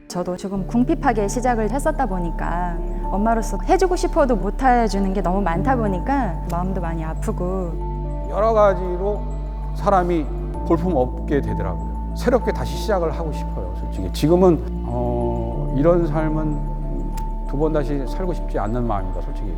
저도 조금 궁핍하게 시작을 했었다 보니까 엄마로서 해주고 싶어도 못 해주는 게 너무 많다 보니까 마음도 많이 아프고 여러 가지로 사람이 볼품 없게 되더라고요. 새롭게 다시 시작을 하고 싶어요. 솔직히 지금은 이런 삶은 두 번 다시 살고 싶지 않는 마음입니다. 솔직히.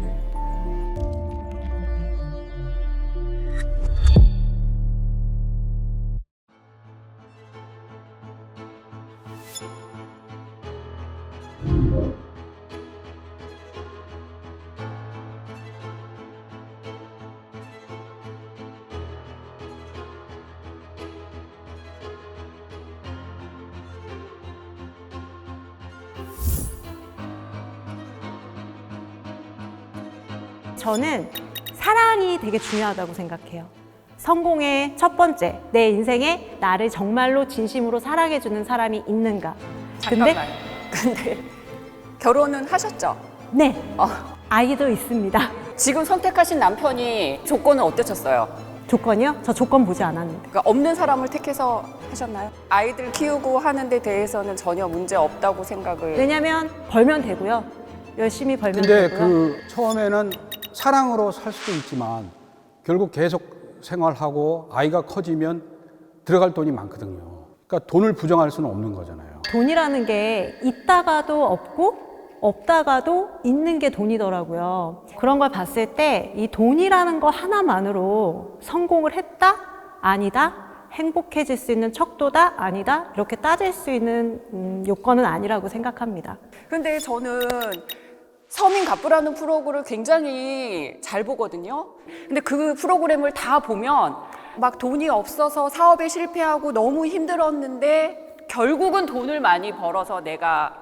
저는 사랑이 되게 중요하다고 생각해요. 성공의 첫 번째, 내 인생에 나를 정말로 진심으로 사랑해주는 사람이 있는가. 잠깐만요. 근데 결혼은 하셨죠? 네, 아이도 있습니다. 지금 선택하신 남편이 조건은 어떠셨어요? 조건이요? 저 조건 보지 않았는데. 그러니까 없는 사람을 택해서 하셨나요? 아이들 키우고 하는 데 대해서는 전혀 문제 없다고 생각을. 왜냐면 벌면 되고요. 열심히 벌면 근데 되고요. 그 처음에는 사랑으로 살 수도 있지만 결국 계속 생활하고 아이가 커지면 들어갈 돈이 많거든요. 그러니까 돈을 부정할 수는 없는 거잖아요. 돈이라는 게 있다가도 없고 없다가도 있는 게 돈이더라고요. 그런 걸 봤을 때 이 돈이라는 거 하나만으로 성공을 했다? 아니다? 행복해질 수 있는 척도다? 아니다? 이렇게 따질 수 있는 요건은 아니라고 생각합니다. 근데 저는 서민 갑부라는 프로그램을 굉장히 잘 보거든요. 근데 그 프로그램을 다 보면 막 돈이 없어서 사업에 실패하고 너무 힘들었는데 결국은 돈을 많이 벌어서 내가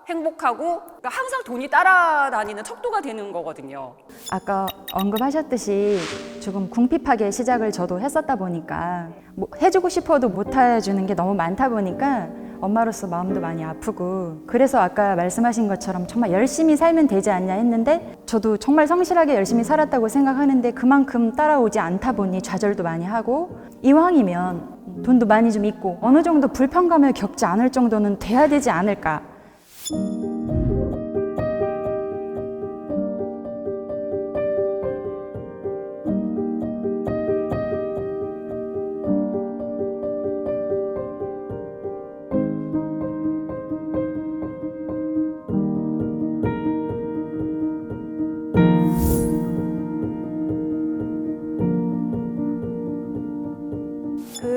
행복하고 그러니까 항상 돈이 따라다니는 척도가 되는 거거든요. 아까 언급하셨듯이 조금 궁핍하게 시작을 저도 했었다 보니까 뭐 해주고 싶어도 못 해주는 게 너무 많다 보니까 엄마로서 마음도 많이 아프고 그래서 아까 말씀하신 것처럼 정말 열심히 살면 되지 않냐 했는데 저도 정말 성실하게 열심히 살았다고 생각하는데 그만큼 따라오지 않다 보니 좌절도 많이 하고 이왕이면 돈도 많이 좀 있고 어느 정도 불편감을 겪지 않을 정도는 돼야 되지 않을까.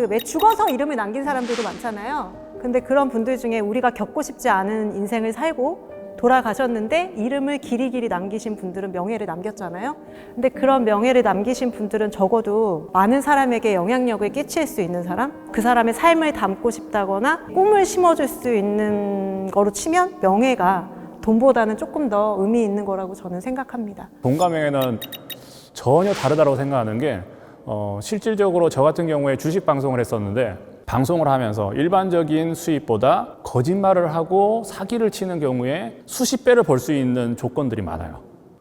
왜 죽어서 이름을 남긴 사람들도 많잖아요. 근데 그런 분들 중에 우리가 겪고 싶지 않은 인생을 살고 돌아가셨는데 이름을 길이길이 남기신 분들은 명예를 남겼잖아요. 근데 그런 명예를 남기신 분들은 적어도 많은 사람에게 영향력을 끼칠 수 있는 사람, 그 사람의 삶을 담고 싶다거나 꿈을 심어줄 수 있는 거로 치면 명예가 돈보다는 조금 더 의미 있는 거라고 저는 생각합니다. 돈과 명예는 전혀 다르다고 생각하는 게 실질적으로 저 같은 경우에 주식 방송을 했었는데 방송을 하면서 일반적인 수입보다 거짓말을 하고 사기를 치는 경우에 수십 배를 벌 수 있는 조건들이 많아요.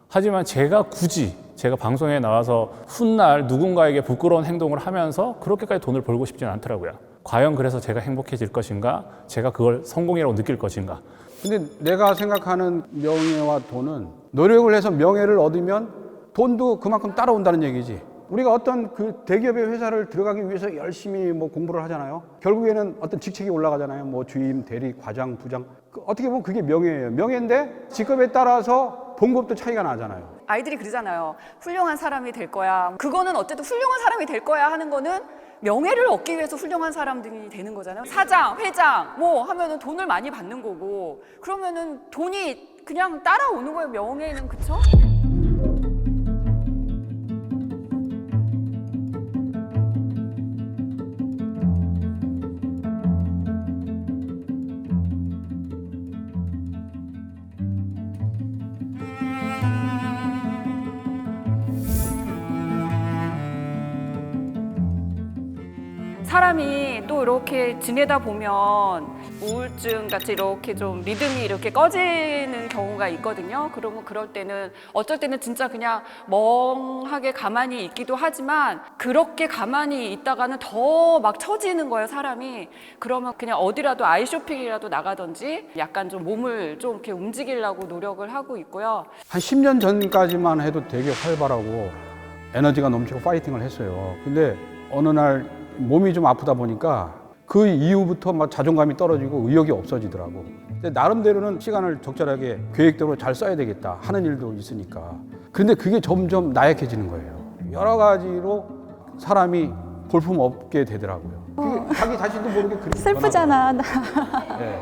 하지만 제가 굳이 제가 방송에 나와서 훗날 누군가에게 부끄러운 행동을 하면서 그렇게까지 돈을 벌고 싶지는 않더라고요. 과연 그래서 제가 행복해질 것인가? 제가 그걸 성공이라고 느낄 것인가? 근데 내가 생각하는 명예와 돈은 노력을 해서 명예를 얻으면 돈도 그만큼 따라온다는 얘기지. 우리가 어떤 그 대기업의 회사를 들어가기 위해서 열심히 뭐 공부를 하잖아요. 결국에는 어떤 직책이 올라가잖아요. 뭐 주임, 대리, 과장, 부장. 어떻게 보면 그게 명예예요. 명예인데 직급에 따라서 봉급도 차이가 나잖아요. 아이들이 그러잖아요. 훌륭한 사람이 될 거야. 그거는 어쨌든 훌륭한 사람이 될 거야 하는 거는 명예를 얻기 위해서 훌륭한 사람들이 되는 거잖아요. 사장, 회장 뭐 하면은 돈을 많이 받는 거고 그러면은 돈이 그냥 따라오는 거예요. 명예는. 그쵸? 사람이 또 이렇게 지내다 보면 우울증 같이 이렇게 좀 리듬이 이렇게 꺼지는 경우가 있거든요. 그러면 그럴 때는 어쩔 때는 진짜 그냥 멍하게 가만히 있기도 하지만 그렇게 가만히 있다가는 더 막 처지는 거예요, 사람이. 그러면 그냥 어디라도 아이 쇼핑이라도 나가든지 약간 좀 몸을 좀 이렇게 움직이려고 노력을 하고 있고요. 한 10년 전까지만 해도 되게 활발하고 에너지가 넘치고 파이팅을 했어요. 근데 어느 날 몸이 좀 아프다 보니까 그 이후부터 막 자존감이 떨어지고 의욕이 없어지더라고. 근데 나름대로는 시간을 적절하게 계획대로 잘 써야 되겠다 하는 일도 있으니까. 그런데 그게 점점 나약해지는 거예요. 여러 가지로 사람이 볼품 없게 되더라고요. 그게 자기 자신도 모르게 그렇게 슬프잖아. 변하더라고요. 네.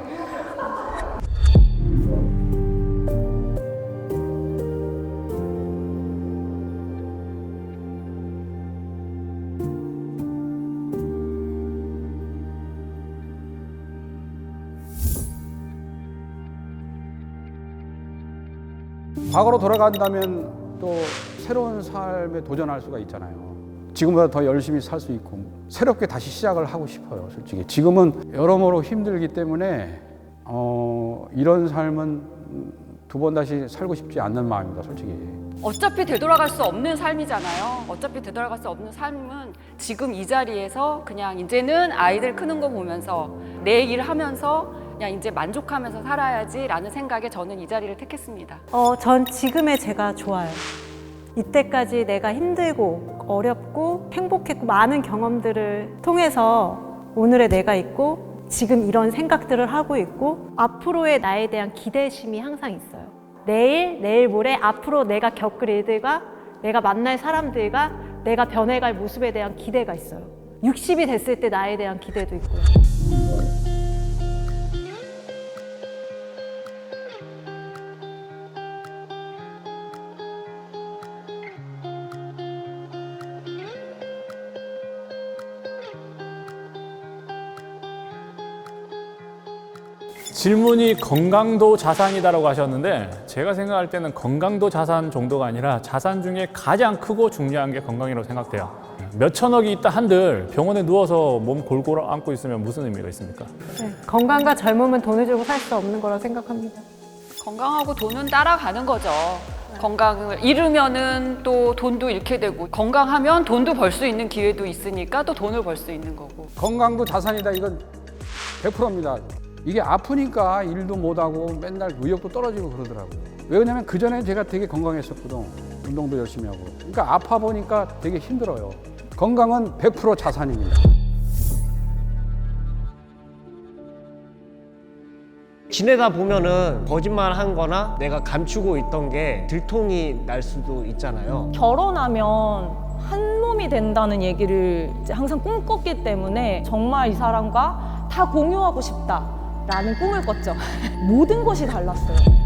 과거로 돌아간다면 또 새로운 삶에 도전할 수가 있잖아요. 지금보다 더 열심히 살 수 있고 새롭게 다시 시작을 하고 싶어요. 솔직히 지금은 여러모로 힘들기 때문에 이런 삶은 두 번 다시 살고 싶지 않는 마음입니다. 솔직히. 어차피 되돌아갈 수 없는 삶이잖아요. 어차피 되돌아갈 수 없는 삶은 지금 이 자리에서 그냥 이제는 아이들 크는 거 보면서 내 일 하면서 그냥 이제 만족하면서 살아야지라는 생각에 저는 이 자리를 택했습니다. 전 지금의 제가 좋아요. 이때까지 내가 힘들고 어렵고 행복했고 많은 경험들을 통해서 오늘의 내가 있고 지금 이런 생각들을 하고 있고 앞으로의 나에 대한 기대심이 항상 있어요. 내일 모레 앞으로 내가 겪을 일들과 내가 만날 사람들과 내가 변해갈 모습에 대한 기대가 있어요. 60이 됐을 때 나에 대한 기대도 있고요. 질문이 건강도 자산이다라고 하셨는데 제가 생각할 때는 건강도 자산 정도가 아니라 자산 중에 가장 크고 중요한 게 건강이라고 생각돼요. 몇 천억이 있다 한들 병원에 누워서 몸 골고루 안고 있으면 무슨 의미가 있습니까? 네, 건강과 젊음은 돈을 주고 살 수 없는 거라고 생각합니다. 건강하고 돈은 따라가는 거죠. 건강을 잃으면은 또 돈도 잃게 되고 건강하면 돈도 벌 수 있는 기회도 있으니까 또 돈을 벌 수 있는 거고. 건강도 자산이다. 이건 100%입니다. 이게 아프니까 일도 못하고 맨날 의욕도 떨어지고 그러더라고요. 왜 그러냐면 그전에 제가 되게 건강했었거든. 운동도 열심히 하고. 그러니까 아파 보니까 되게 힘들어요. 건강은 100% 자산입니다. 지내다 보면은 거짓말 한 거나 내가 감추고 있던 게 들통이 날 수도 있잖아요. 결혼하면 한 몸이 된다는 얘기를 이제 항상 꿈꿨기 때문에 정말 이 사람과 다 공유하고 싶다라는 꿈을 꿨죠. 모든 것이 달랐어요.